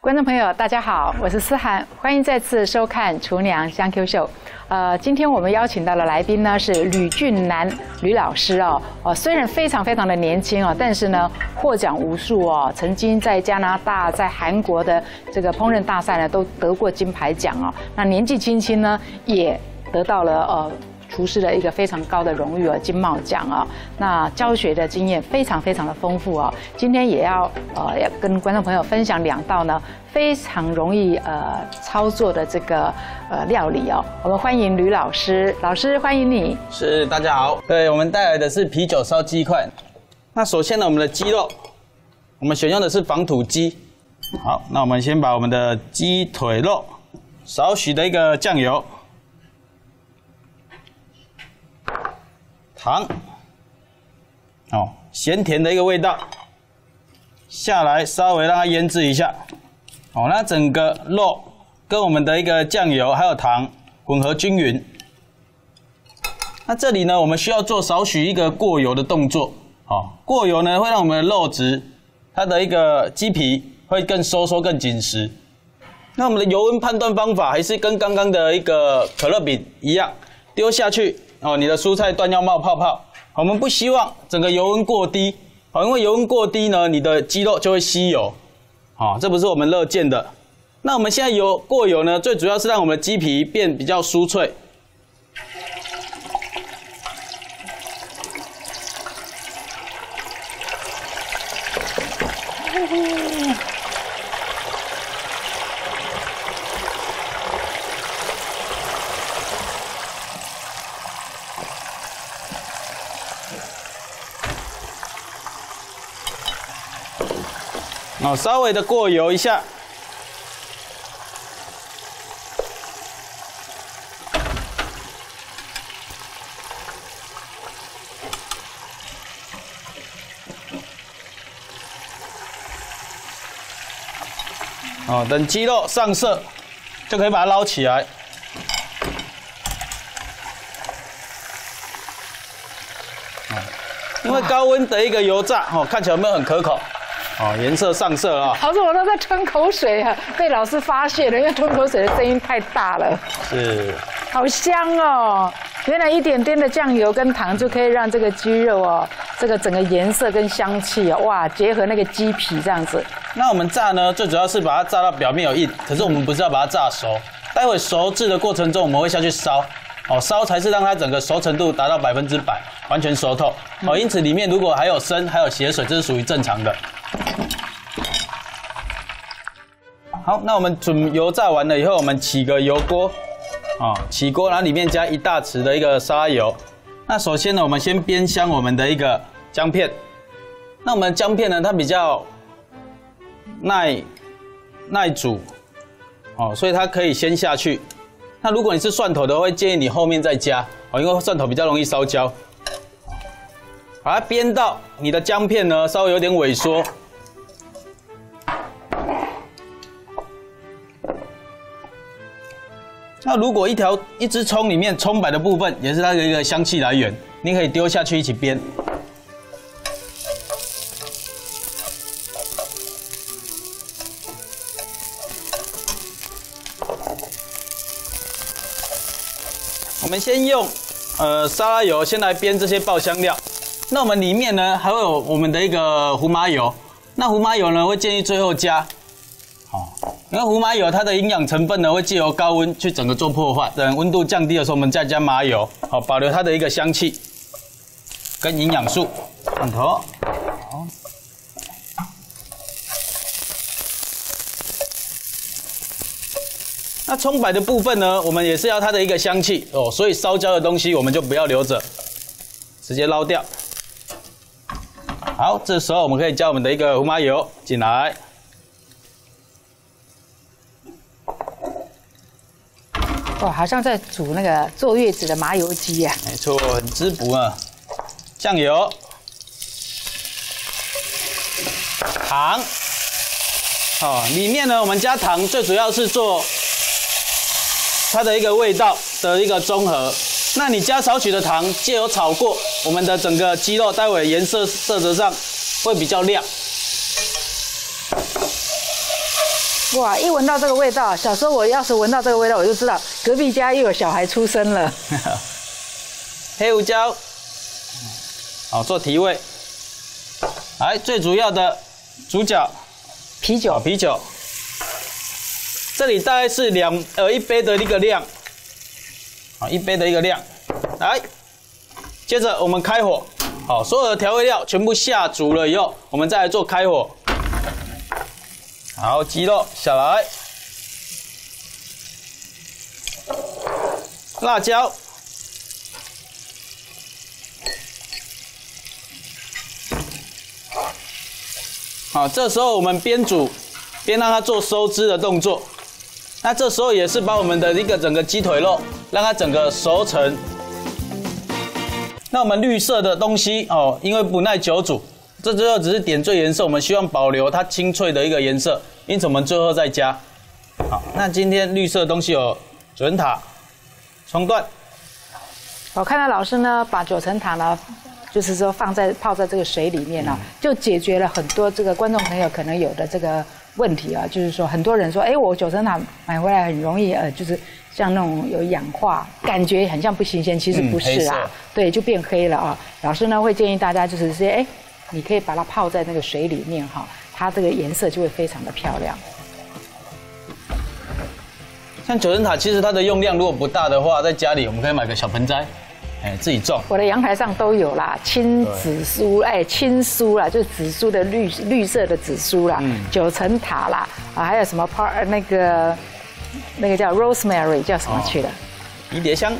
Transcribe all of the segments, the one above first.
观众朋友，大家好，我是思涵，欢迎再次收看《厨娘香 Q 秀》。今天我们邀请到的来宾呢是吕俊南吕老师哦。虽然非常的年轻哦，但是呢获奖无数哦，曾经在加拿大、在韩国的这个烹饪大赛呢都得过金牌奖哦。那年纪轻轻呢也得到了厨师的一个非常高的荣誉金帽奖啊，那教学的经验非常的丰富哦。今天也要跟观众朋友分享2道呢非常容易操作的这个料理哦。我们欢迎吕老师，老师欢迎你。是，大家好。对，我们带来的是啤酒烧鸡块。那首先呢，我们的鸡肉，我们选用的是防土鸡。好，那我们先把我们的鸡腿肉少许的一个酱油。糖，咸甜的一个味道，下来稍微让它腌制一下，那整个肉跟我们的一个酱油还有糖混合均匀。那这里呢，我们需要做少许一个过油的动作，过油呢会让我们的肉质它的一个鸡皮会更收缩更紧实。那我们的油温判断方法还是跟刚刚的一个可乐饼一样，丢下去。你的蔬菜段要冒泡泡，我们不希望整个油温过低，因为油温过低呢，你的鸡肉就会吸油，这不是我们乐见的。那我们现在过油呢，最主要是让我们的鸡皮变比较酥脆。稍微的过油一下，等鸡肉上色，就可以把它捞起来。因为高温的一个油炸，看起来有没有很可口？颜色上色啊！老师，我都在吞口水啊，被老师发现了，因为吞口水的声音太大了。是，好香哦！原来一点点的酱油跟糖就可以让这个鸡肉这个整个颜色跟香气哇，结合那个鸡皮这样子。那我们炸呢，最主要是把它炸到表面有硬，可是我们不是要把它炸熟。待会熟制的过程中，我们会下去烧，烧才是让它整个熟程度达到100%，完全熟透。因此里面如果还有生还有血水，这是属于正常的。好，那我们准油炸完了以后，我们起个油锅，起锅，然后里面加1大匙的一个沙拉油。那首先呢，我们先煸香我们的一个姜片。那我们的姜片呢，它比较耐煮，所以它可以先下去。那如果你是蒜头的，会建议你后面再加，因为蒜头比较容易烧焦。把它煸到你的姜片呢稍微有点萎缩。那如果一只葱里面葱白的部分也是它的一个香气来源，你可以丢下去一起煸。我们先用沙拉油先来煸这些爆香料。那我们里面呢还会有我们的一个胡麻油。那胡麻油呢会建议最后加。因为胡麻油它的营养成分呢会藉由高温去整个做破坏，等温度降低的时候，我们再加麻油，保留它的一个香气跟营养素。转头，那葱白的部分呢，我们也是要它的一个香气所以烧焦的东西我们就不要留着，直接捞掉。好，这时候我们可以加我们的一个胡麻油进来。哇，好像在煮那个坐月子的麻油鸡呀。没错，很滋补啊。酱油、糖，里面呢我们加糖，最主要是做它的一个味道的一个综合。那你加少许的糖，藉由炒过，我们的整个鸡肉待会颜色色泽上会比较亮。哇！一闻到这个味道，小时候我要是闻到这个味道，我就知道隔壁家又有小孩出生了。黑胡椒，好做提味。来，最主要的主角，啤酒，啤酒。这里大概是1杯的一个量，好，1杯的一个量。来，接着我们开火，好，所有的调味料全部下足了以后，我们再来做开火。好，鸡肉下来，辣椒，好，这时候我们边煮边让它做收汁的动作。那这时候也是把我们的一个整个鸡腿肉让它整个熟成。那我们绿色的东西哦，因为不耐久煮。这最后只是点缀颜色，我们希望保留它清脆的一个颜色，因此我们最后再加。好，那今天绿色的东西有九层塔、葱段。我看到老师呢，把九层塔呢，就是说泡在这个水里面啊，就解决了很多这个观众朋友可能有的这个问题啊，就是说很多人说，哎，我九层塔买回来很容易就是像那种有氧化，感觉很像不新鲜，其实不是啊，对，就变黑了啊。老师呢会建议大家就是说，哎。你可以把它泡在那个水里面哈，它这个颜色就会非常的漂亮。像九层塔，其实它的用量如果不大的话，在家里我们可以买个小盆栽，自己种。我的阳台上都有啦，青紫苏，青苏啦，就是紫苏的绿色的紫苏啦，九层塔啦，还有什么那个叫 rosemary 叫什么去了？迷迭香。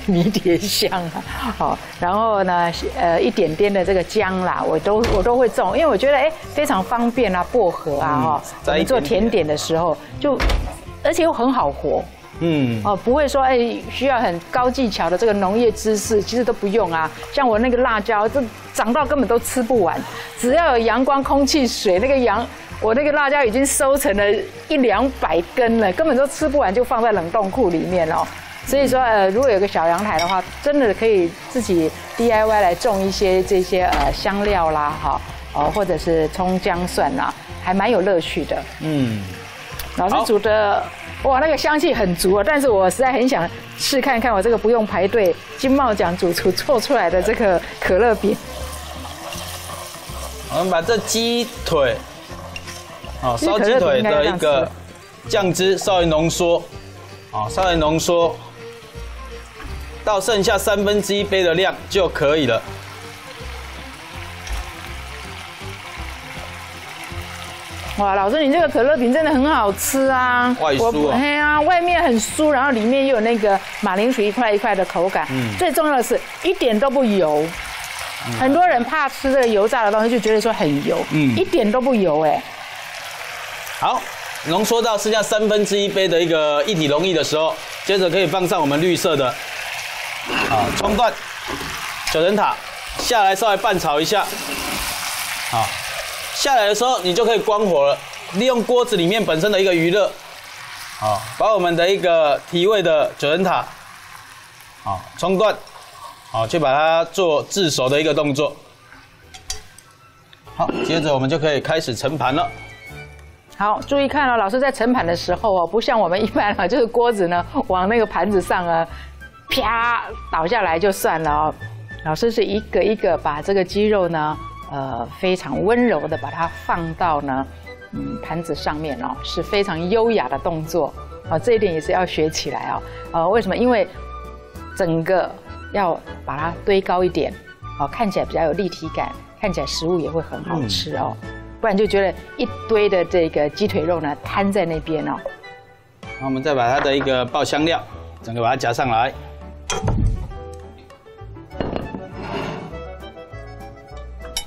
迷迭香啊，好，然后呢，一点点的这个姜啦，我都会种，因为我觉得非常方便啊，薄荷啊哈，我们做甜点的时候而且又很好活，不会说需要很高技巧的这个农业知识，其实都不用啊。像我那个辣椒，这长到根本都吃不完，只要有阳光、空气、水，我那个辣椒已经收成了100-200根了，根本都吃不完，就放在冷冻库里面哦。所以说，如果有个小阳台的话，真的可以自己 DIY 来种一些这些香料啦，或者是葱姜蒜啦，还蛮有乐趣的。老师煮的，哇，那个香气很足啊！但是我实在很想试看看我这个不用排队金茂奖主厨做出来的这个可乐饼。我们把这鸡腿，烧鸡腿的一个酱汁稍微浓缩，到剩下1/3杯的量就可以了。哇，老师，你这个可乐饼真的很好吃啊！外酥啊，外面很酥，然后里面又有那个马铃薯一块一块的口感。最重要的是一点都不油。很多人怕吃这个油炸的东西，就觉得说很油，一点都不油好，浓缩到剩下1/3杯的一个一体溶液的时候，接着可以放上我们绿色的。葱段、九层塔下来稍微拌炒一下，好，下来的时候你就可以关火了，利用锅子里面本身的一个余热，好，把我们的一个提味的九层塔，好，葱段，好，去把它做炙熟的一个动作。好，接着我们就可以开始盛盘了。好，注意看哦，老师在盛盘的时候不像我们一般就是锅子呢往那个盘子上啪倒下来就算了哦。老师是一个一个把这个鸡肉呢，非常温柔的把它放到呢，盘子上面哦，是非常优雅的动作这一点也是要学起来为什么？因为整个要把它堆高一点看起来比较有立体感，看起来食物也会很好吃不然就觉得一堆的这个鸡腿肉呢摊在那边那我们再把它的一个爆香料整个把它夹上来。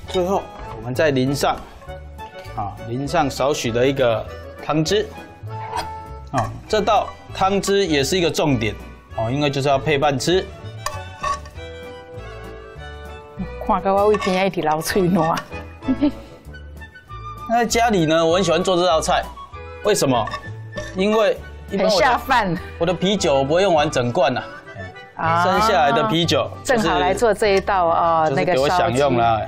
最后，我们再淋上，淋上少许的一个汤汁，这道汤汁也是一个重点因为就是要配饭吃。看到我胃边一直流嘴烂。那在家里呢，我很喜欢做这道菜，为什么？因为很下饭。我的啤酒我不会用完整罐剩下来的啤酒正好来做这一道那个给我享用啦。